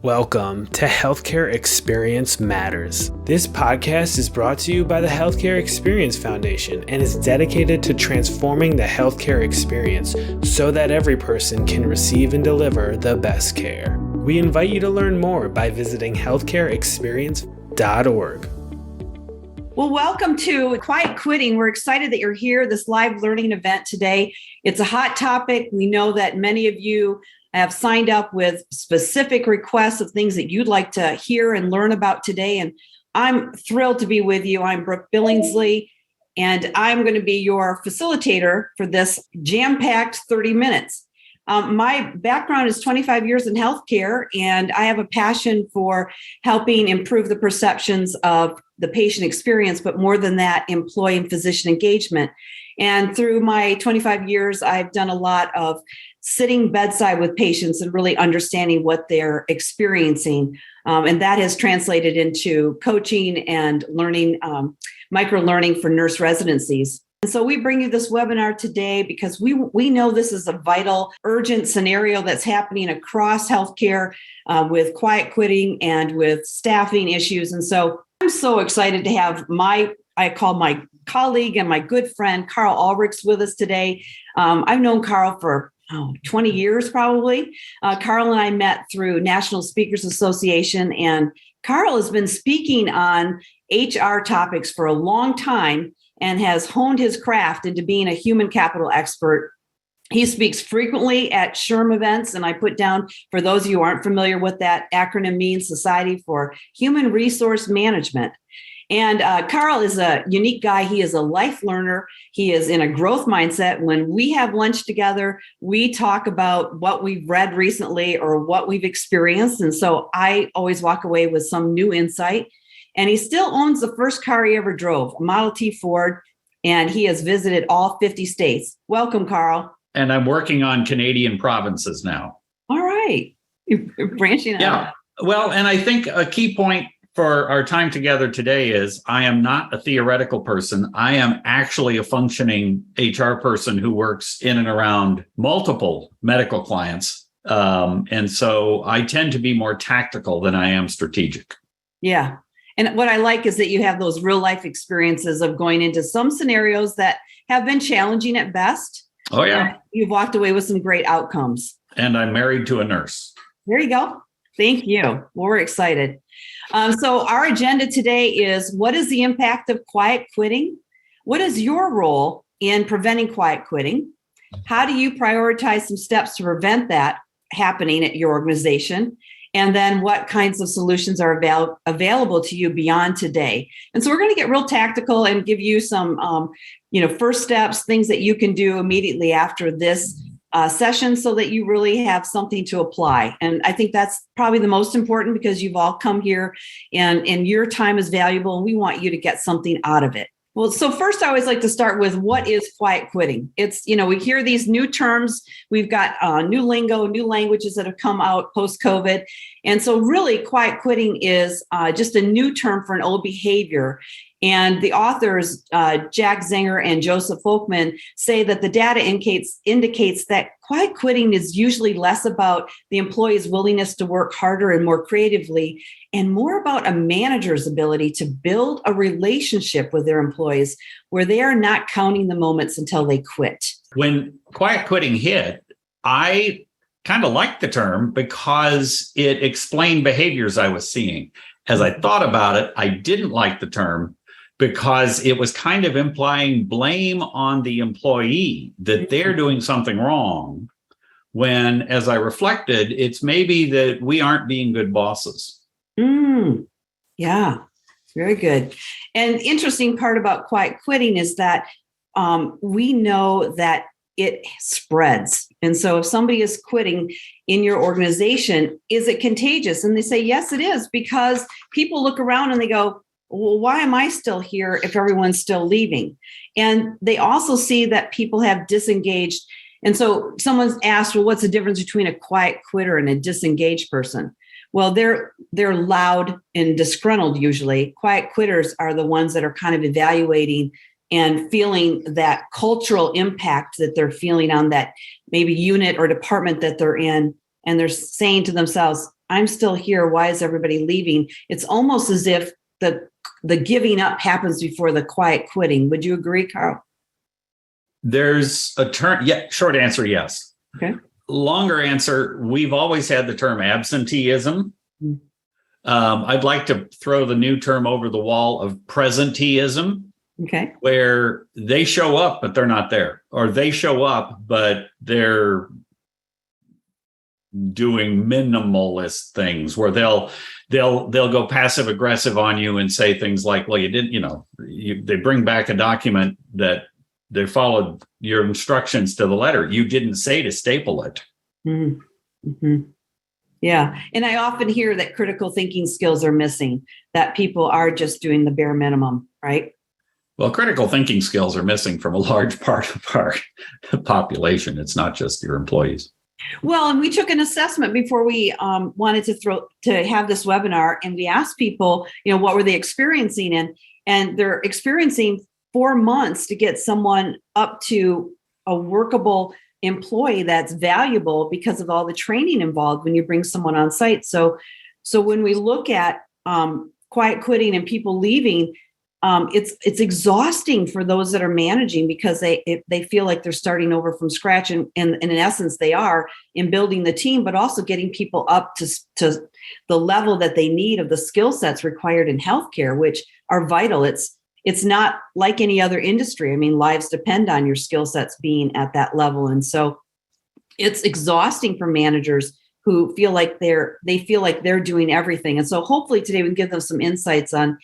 Welcome to Healthcare Experience Matters. This podcast is brought to you by the Healthcare Experience Foundation and is dedicated to transforming the healthcare experience so that every person can receive and deliver the best care. We invite you to learn more by visiting healthcareexperience.org. Well, welcome to Quiet Quitting. We're excited that you're here, this live learning event today. It's a hot topic. We know that many of you have signed up with specific requests of things that you'd like to hear and learn about today. And I'm thrilled to be with you. I'm Brooke Billingsley, and I'm going to be your facilitator for this jam-packed 30 minutes. My background is 25 years in healthcare, and I have a passion for helping improve the perceptions of the patient experience, but more than that, employee and physician engagement. And through my 25 years, I've done a lot of sitting bedside with patients and really understanding what they're experiencing. And that has translated into coaching and learning, micro-learning for nurse residencies. And so we bring you this webinar today because we know this is a vital, urgent scenario that's happening across healthcare with quiet quitting and with staffing issues. And so I'm so excited to have my colleague and my good friend, Karl Ahlrichs, with us today. I've known Karl for 20 years probably. Karl and I met through National Speakers Association, and Karl has been speaking on HR topics for a long time and has honed his craft into being a human capital expert. He speaks frequently at SHRM events, and I put down, for those of you who aren't familiar what that acronym means, Society for Human Resource Management. And Karl is a unique guy. He is a life learner. He is in a growth mindset. When we have lunch together, we talk about what we've read recently or what we've experienced. And so I always walk away with some new insight. And he still owns the first car he ever drove, a Model T Ford, and he has visited all 50 states. Welcome, Karl. And I'm working on Canadian provinces now. All right. You're branching out. Yeah. Well, and I think a key point for our time together today is I am not a theoretical person. I am actually a functioning HR person who works in and around multiple medical clients. And so I tend to be more tactical than I am strategic. Yeah. And what I like is that you have those real life experiences of going into some scenarios that have been challenging at best. Oh, yeah. You've walked away with some great outcomes. And I'm married to a nurse. There you go. Thank you. Well, we're excited. So our agenda today is, what is the impact of quiet quitting? What is your role in preventing quiet quitting? How do you prioritize some steps to prevent that happening at your organization? And then what kinds of solutions are available to you beyond today? And so we're going to get real tactical and give you some, first steps, things that you can do immediately after this session so that you really have something to apply. And I think that's probably the most important because you've all come here and your time is valuable and we want you to get something out of it. Well, so first I always like to start with, what is quiet quitting? It's, we hear these new terms. We've got new lingo, new languages that have come out post-COVID. And so really quiet quitting is just a new term for an old behavior. And the authors, Jack Zenger and Joseph Folkman, say that the data indicates that quiet quitting is usually less about the employee's willingness to work harder and more creatively, and more about a manager's ability to build a relationship with their employees where they are not counting the moments until they quit. When quiet quitting hit, I kind of liked the term because it explained behaviors I was seeing. As I thought about it, I didn't like the term because it was kind of implying blame on the employee that they're doing something wrong, when, as I reflected, it's maybe that we aren't being good bosses. Yeah, very good. And the interesting part about quiet quitting is that we know that it spreads. And so if somebody is quitting in your organization, is it contagious? And they say, yes, it is, because people look around and they go, well, why am I still here if everyone's still leaving? And they also see that people have disengaged. And so someone's asked, well, what's the difference between a quiet quitter and a disengaged person? Well, they're loud and disgruntled usually. Quiet quitters are the ones that are kind of evaluating and feeling that cultural impact that they're feeling on that maybe unit or department that they're in. And they're saying to themselves, I'm still here. Why is everybody leaving? It's almost as if the giving up happens before the quiet quitting. Would you agree, Karl? There's a term. Yeah. Short answer, yes. Okay. Longer answer, we've always had the term absenteeism. Mm-hmm. I'd like to throw the new term over the wall of presenteeism. Okay. Where they show up, but they're not there, or they show up, but they're doing minimalist things where they'll go passive aggressive on you and say things like, well, you didn't, they bring back a document that they followed your instructions to the letter. You didn't say to staple it. Mm-hmm. Mm-hmm. Yeah. And I often hear that critical thinking skills are missing, that people are just doing the bare minimum, right? Well, critical thinking skills are missing from a large part of our population. It's not just your employees. Well, and we took an assessment before we wanted to have this webinar, and we asked people, what were they experiencing? And they're experiencing 4 months to get someone up to a workable employee that's valuable because of all the training involved when you bring someone on site. So when we look at quiet quitting and people leaving, it's exhausting for those that are managing because they feel like they're starting over from scratch, and in essence they are in building the team, but also getting people up to the level that they need of the skill sets required in healthcare, which are vital. It's not like any other industry. I mean, lives depend on your skill sets being at that level, and so it's exhausting for managers who feel like they're doing everything. And so hopefully today we can give them some insights on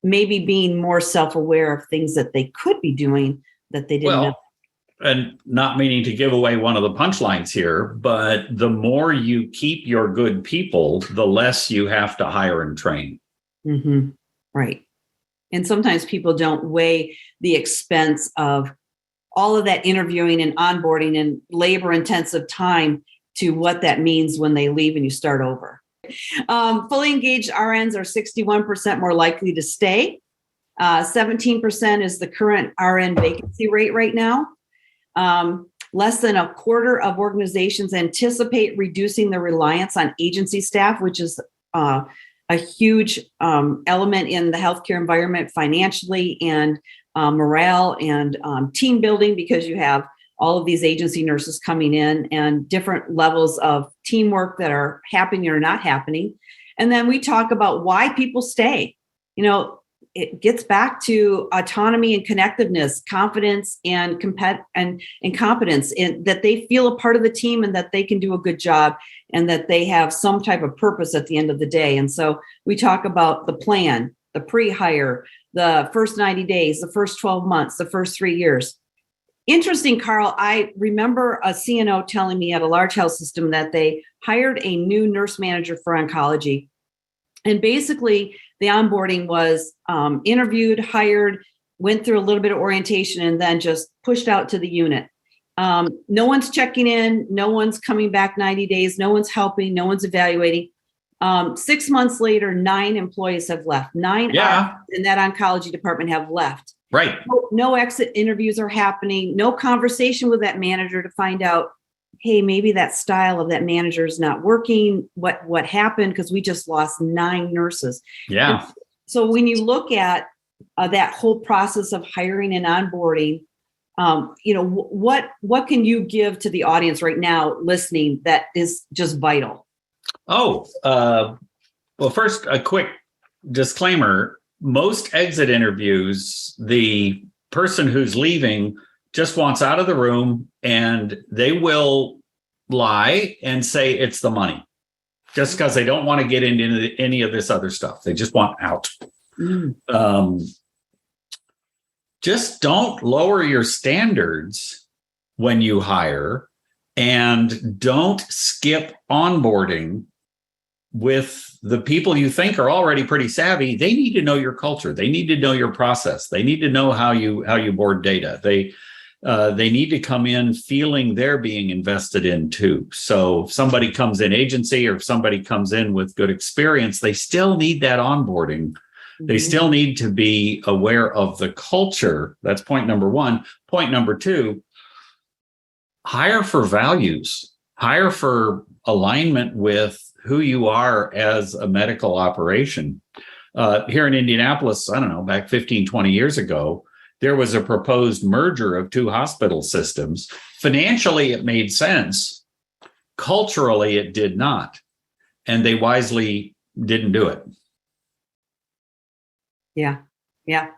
maybe being more self-aware of things that they could be doing that they didn't know. And not meaning to give away one of the punchlines here, but the more you keep your good people, the less you have to hire and train. Mm-hmm. Right. And sometimes people don't weigh the expense of all of that interviewing and onboarding and labor-intensive time to what that means when they leave and you start over. Fully engaged RNs are 61% more likely to stay. 17% is the current RN vacancy rate right now. Less than a quarter of organizations anticipate reducing their reliance on agency staff, which is a huge element in the healthcare environment financially and morale and team building, because you have all of these agency nurses coming in and different levels of teamwork that are happening or not happening. And then we talk about why people stay. It gets back to autonomy and connectiveness, confidence and competence, and that they feel a part of the team and that they can do a good job and that they have some type of purpose at the end of the day. And so we talk about the plan, the pre-hire, the first 90 days, the first 12 months, the first 3 years. Interesting, Karl, I remember a CNO telling me at a large health system that they hired a new nurse manager for oncology. And basically, the onboarding was interviewed, hired, went through a little bit of orientation, and then just pushed out to the unit. No one's checking in. No one's coming back 90 days. No one's helping. No one's evaluating. 6 months later, 9 employees have left. 9 in that oncology department have left. Right. No exit interviews are happening. No conversation with that manager to find out, hey, maybe that style of that manager is not working. What happened? Because we just lost 9 nurses. Yeah. And so when you look at that whole process of hiring and onboarding, what can you give to the audience right now listening that is just vital? Well, first, a quick disclaimer. Most exit interviews, the person who's leaving just wants out of the room, and they will lie and say it's the money just because they don't want to get into any of this other stuff. They just want out. Just don't lower your standards when you hire, and don't skip onboarding with the people you think are already pretty savvy. They need to know your culture. They need to know your process. They need to know how you board data. They need to come in feeling they're being invested in too. So if somebody comes in agency or if somebody comes in with good experience, they still need that onboarding. Mm-hmm. They still need to be aware of the culture. That's point number 1. Point number 2, hire for values. hire for alignment with who you are as a medical operation. Here in Indianapolis, I don't know, back 15, 20 years ago, there was a proposed merger of two hospital systems. Financially, it made sense. Culturally, it did not. And they wisely didn't do it. Yeah. Yeah.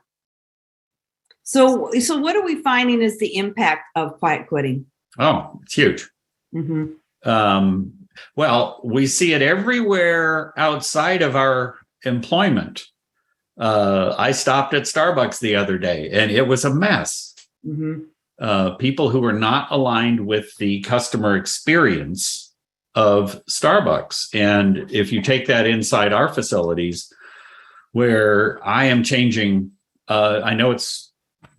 So what are we finding is the impact of quiet quitting? Oh, it's huge. Mm-hmm. Well, we see it everywhere outside of our employment. I stopped at Starbucks the other day and it was a mess. Mm-hmm. People who were not aligned with the customer experience of Starbucks. And if you take that inside our facilities, where I am changing, I know it's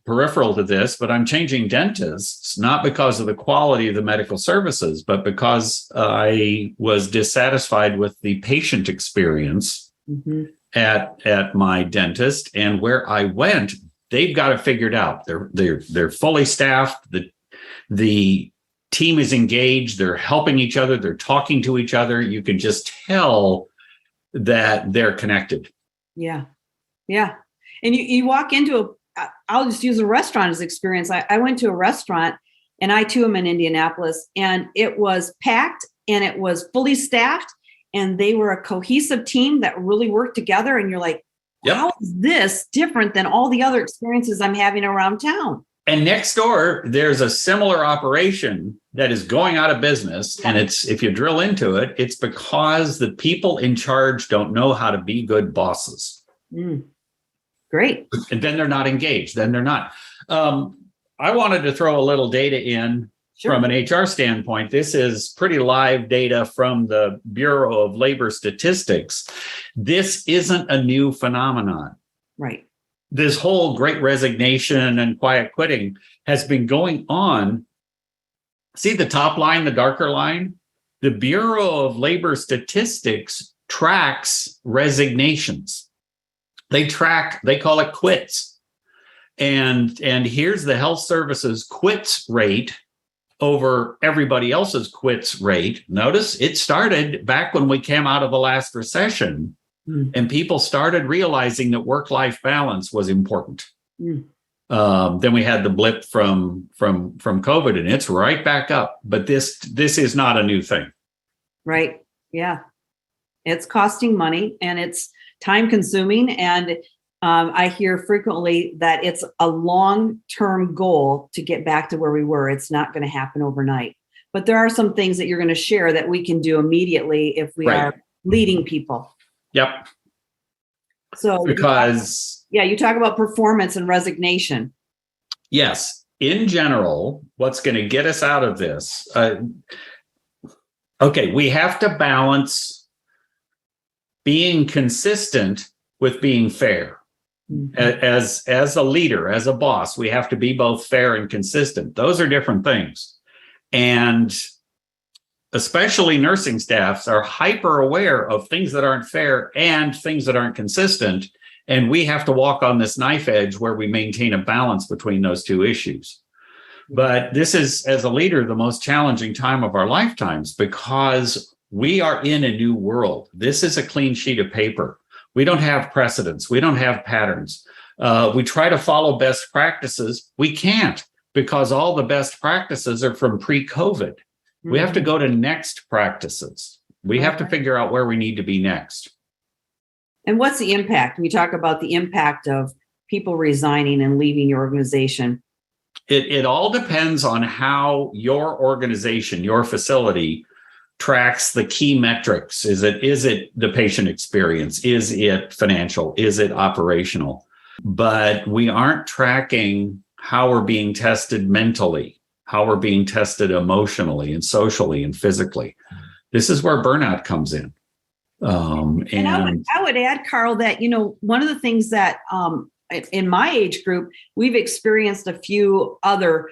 peripheral to this, but I'm changing dentists, not because of the quality of the medical services, but because I was dissatisfied with the patient experience mm-hmm. at my dentist. And where I went, they've got it figured out. They're fully staffed. The team is engaged. They're helping each other. They're talking to each other. You can just tell that they're connected. Yeah. Yeah. And you walk into I'll just use a restaurant as experience. I went to a restaurant and I too am in Indianapolis and it was packed and it was fully staffed and they were a cohesive team that really worked together. And you're like, yep. How is this different than all the other experiences I'm having around town? And next door, there's a similar operation that is going out of business. And if you drill into it, it's because the people in charge don't know how to be good bosses. Mm. Great. And then they're not engaged. Then they're not. I wanted to throw a little data in from an HR standpoint. This is pretty live data from the Bureau of Labor Statistics. This isn't a new phenomenon. Right. This whole great resignation and quiet quitting has been going on. See the top line, the darker line? The Bureau of Labor Statistics tracks resignations. They call it quits. And here's the health services quits rate over everybody else's quits rate. Notice it started back when we came out of the last recession and people started realizing that work-life balance was important. Then we had the blip from COVID and it's right back up. But this is not a new thing. Right. Yeah. It's costing money and it's time consuming. And I hear frequently that it's a long-term goal to get back to where we were. It's not going to happen overnight. But there are some things that you're going to share that we can do immediately if we are leading people. Yep. So because you talk about performance and resignation. Yes. In general, what's going to get us out of this? We have to balance being consistent with being fair. Mm-hmm. As a leader, as a boss, we have to be both fair and consistent. Those are different things. And especially nursing staffs are hyper aware of things that aren't fair and things that aren't consistent. And we have to walk on this knife edge where we maintain a balance between those two issues. But this is, as a leader, the most challenging time of our lifetimes because we are in a new world. This is a clean sheet of paper. We don't have precedents. We don't have patterns. We try to follow best practices. We can't because all the best practices are from pre-COVID. Mm-hmm. We have to go to next practices. We have to figure out where we need to be next. And what's the impact? We talk about the impact of people resigning and leaving your organization. It all depends on how your organization, your facility, tracks the key metrics. Is it the patient experience? Is it financial? Is it operational? But we aren't tracking how we're being tested mentally, how we're being tested emotionally and socially and physically. This is where burnout comes in. And I would add, Karl, that, one of the things that in my age group, we've experienced a few other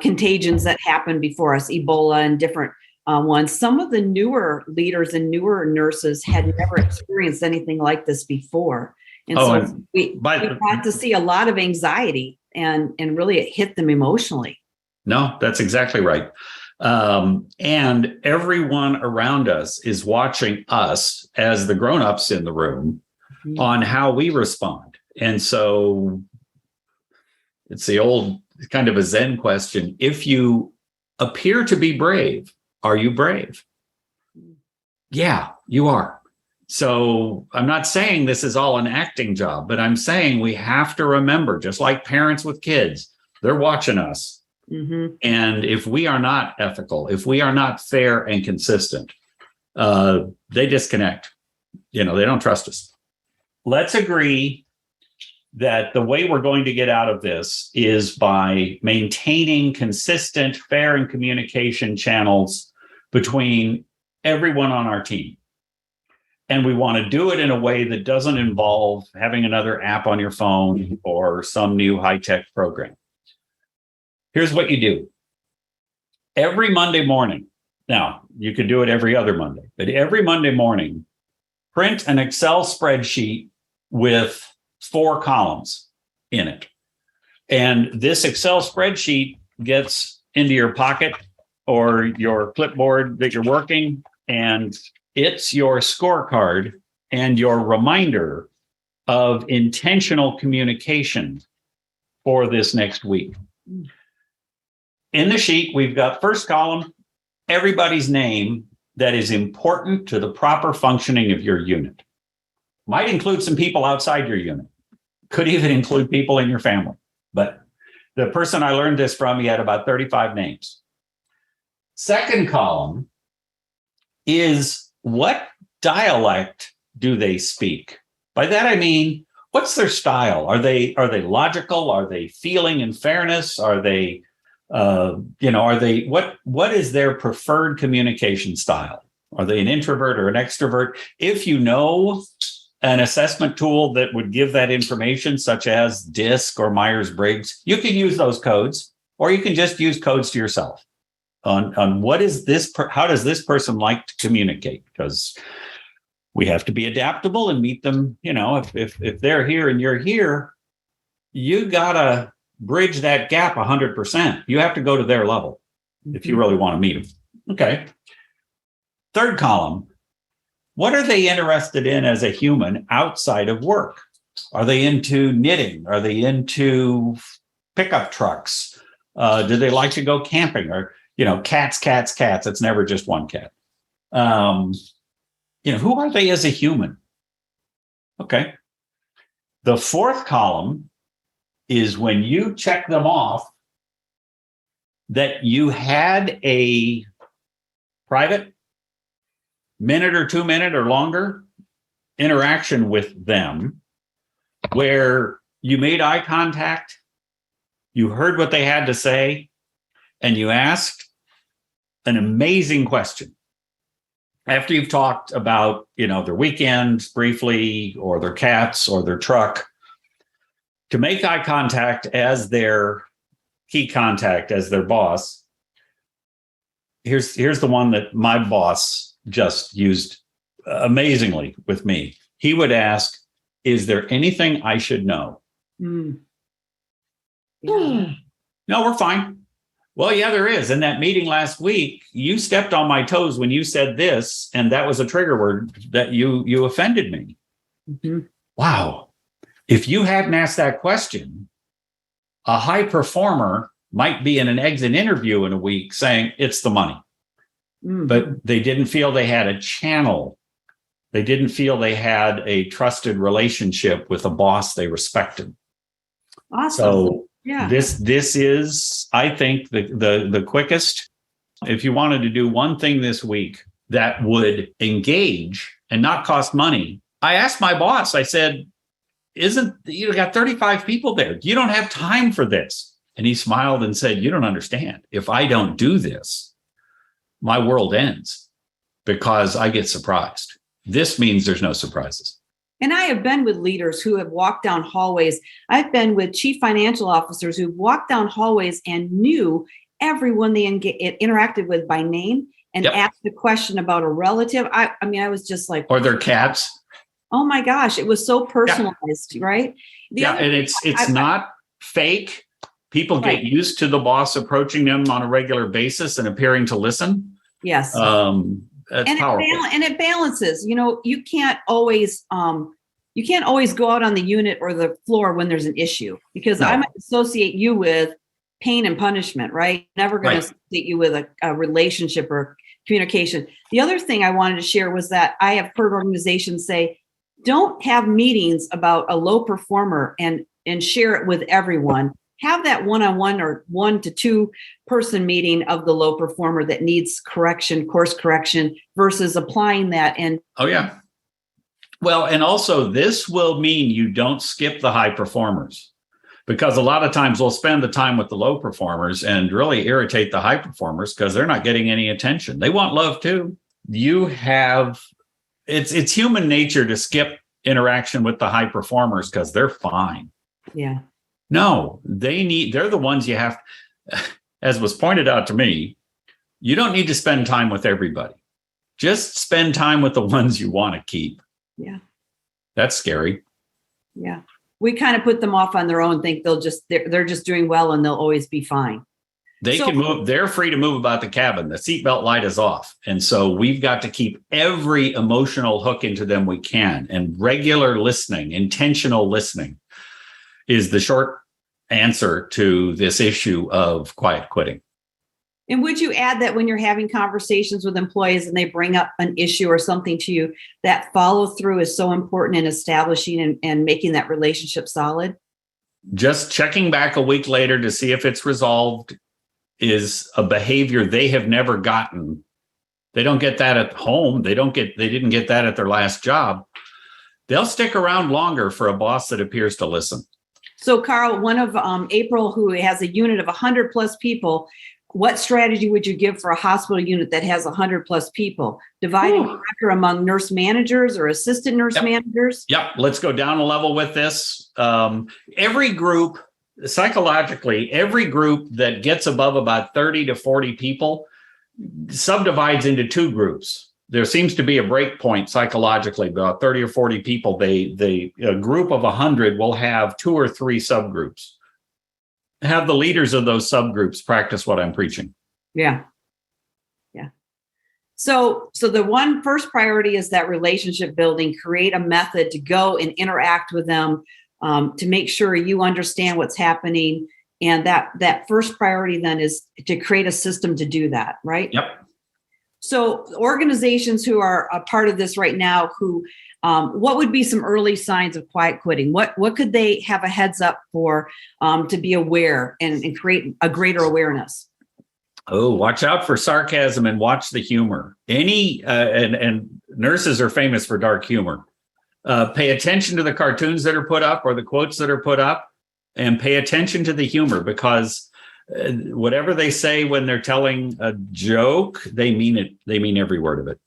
contagions that happened before us, Ebola and different ones. Some of the newer leaders and newer nurses had never experienced anything like this before. And we got to see a lot of anxiety and really it hit them emotionally. No, that's exactly right. And everyone around us is watching us as the grown-ups in the room on how we respond. And so it's the old kind of a Zen question. If you appear to be brave, are you brave? Yeah, you are. So I'm not saying this is all an acting job, but I'm saying we have to remember, just like parents with kids, they're watching us. Mm-hmm. And if we are not ethical, if we are not fair and consistent, they disconnect. They don't trust us. Let's agree that the way we're going to get out of this is by maintaining consistent, fair, and communication channels between everyone on our team. And we want to do it in a way that doesn't involve having another app on your phone or some new high-tech program. Here's what you do. Every Monday morning, now you could do it every other Monday, but every Monday morning, print an Excel spreadsheet with 4 columns in it. And this Excel spreadsheet gets into your pocket or your clipboard that you're working, and it's your scorecard and your reminder of intentional communication for this next week. In the sheet, we've got first column, everybody's name that is important to the proper functioning of your unit. Might include some people outside your unit. Could even include people in your family. But the person I learned this from, he had about 35 names. Second column is what dialect do they speak? By that I mean, what's their style? Are they logical? Are they feeling in fairness? Are they, what is their preferred communication style? Are they an introvert or an extrovert? If you know an assessment tool that would give that information, such as DISC or Myers-Briggs, you can use those codes, or you can just use codes to yourself on what is this, how does this person like to communicate? Because we have to be adaptable and meet them. If they're here and you're here, you gotta bridge that gap 100%. You have to go to their level if you really want to meet them. Okay. Third column, what are they interested in as a human outside of work? Are they into knitting? Are they into pickup trucks? Do they like to go camping? Or, cats. It's never just one cat. Who are they as a human? Okay. The fourth column is when you check them off that you had a private minute or 2 minute or longer interaction with them where you made eye contact, you heard what they had to say, and you asked an amazing question. After you've talked about, their weekend briefly, or their cats, or their truck, to make eye contact as their key contact, as their boss. Here's the one that my boss just used amazingly with me. He would ask, is there anything I should know? Yeah. No, we're fine. Well, yeah, there is. In that meeting last week, you stepped on my toes when you said this, and that was a trigger word that you offended me. Mm-hmm. Wow. If you hadn't asked that question, a high performer might be in an exit interview in a week saying it's the money. Mm-hmm. But they didn't feel they had a channel. They didn't feel they had a trusted relationship with a boss they respected. Awesome. So yeah, this is, I think, the quickest. If you wanted to do one thing this week that would engage and not cost money, I asked my boss, I said, you got 35 people there. You don't have time for this. And he smiled and said, you don't understand. If I don't do this, my world ends because I get surprised. This means there's no surprises. And I have been with leaders who have walked down hallways. I've been with chief financial officers who walked down hallways and knew everyone they interacted with by name and asked a question about a relative. I was just like, or their cats. Oh my gosh, it was so personalized, right? And it's not fake. People get used to the boss approaching them on a regular basis and appearing to listen. Yes. That's powerful. It balances. You can't always go out on the unit or the floor when there's an issue, because I might associate you with pain and punishment, right? Never going to associate you with a relationship or communication. The other thing I wanted to share was that I have heard organizations say, don't have meetings about a low performer and share it with everyone. Have that one-on-one or 1 to 2 person meeting of the low performer that needs correction, course correction, versus applying that. And well, and also this will mean you don't skip the high performers, because a lot of times we'll spend the time with the low performers and really irritate the high performers because they're not getting any attention. They want love too. It's human nature to skip interaction with the high performers because they're fine. Yeah. No, they're the ones you have, as was pointed out to me, you don't need to spend time with everybody. Just spend time with the ones you want to keep. Yeah. That's scary. Yeah. We kind of put them off on their own, think they're just doing well and they'll always be fine. They can move. They're free to move about the cabin. The seatbelt light is off. And so we've got to keep every emotional hook into them we can. And regular listening, intentional listening is the short answer to this issue of quiet quitting. And would you add that when you're having conversations with employees and they bring up an issue or something to you, that follow through is so important in establishing and making that relationship solid? Just checking back a week later to see if it's resolved is a behavior they have never gotten. They don't get that at home. They didn't get that at their last job. They'll stick around longer for a boss that appears to listen. So, Karl, one of April, who has a unit of 100 plus people, what strategy would you give for a hospital unit that has 100 plus people? Dividing pressure among nurse managers or assistant nurse managers? Yep. Let's go down a level with this. Every group, psychologically, every group that gets above about 30 to 40 people subdivides into 2 groups. There seems to be a break point psychologically, about 30 or 40 people. A group of 100 will have 2 or 3 subgroups. Have the leaders of those subgroups practice what I'm preaching. Yeah. Yeah. So the first priority is that relationship building. Create a method to go and interact with them, to make sure you understand what's happening. And that first priority then is to create a system to do that, right? Yep. So organizations who are a part of this right now, what would be some early signs of quiet quitting? What could they have a heads up for, to be aware and create a greater awareness? Oh, watch out for sarcasm and watch the humor. And nurses are famous for dark humor. Pay attention to the cartoons that are put up or the quotes that are put up, and pay attention to the humor, because whatever they say when they're telling a joke, they mean it. They mean every word of it.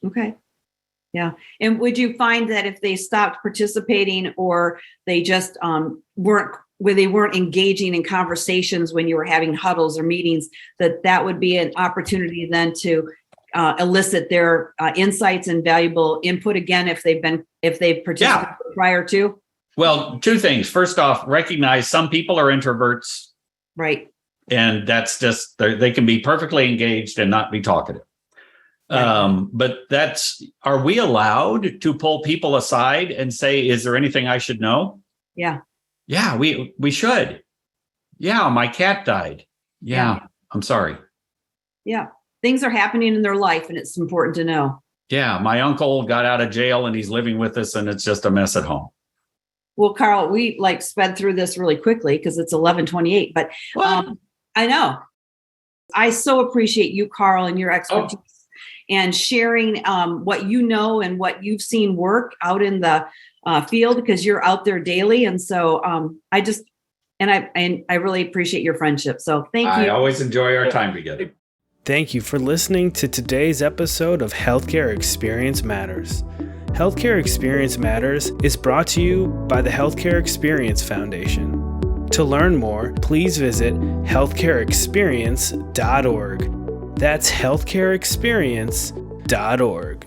Okay. Yeah. And would you find that if they stopped participating or they just weren't engaging in conversations when you were having huddles or meetings, that would be an opportunity then to elicit their insights and valuable input again if they've participated prior to? Well, 2 things. First off, recognize some people are introverts. Right. And that's just, they can be perfectly engaged and not be talkative. Right. But are we allowed to pull people aside and say, is there anything I should know? Yeah. Yeah, we should. Yeah, my cat died. Yeah. I'm sorry. Yeah. Things are happening in their life and it's important to know. Yeah. My uncle got out of jail and he's living with us and it's just a mess at home. Well, Karl, we sped through this really quickly because it's 11:28, but I know. I so appreciate you, Karl, and your expertise and sharing what you know and what you've seen work out in the field, because you're out there daily. And so I really appreciate your friendship. So thank you. I always enjoy our time together. Thank you for listening to today's episode of Healthcare Experience Matters. Healthcare Experience Matters is brought to you by the Healthcare Experience Foundation. To learn more, please visit healthcareexperience.org. That's healthcareexperience.org.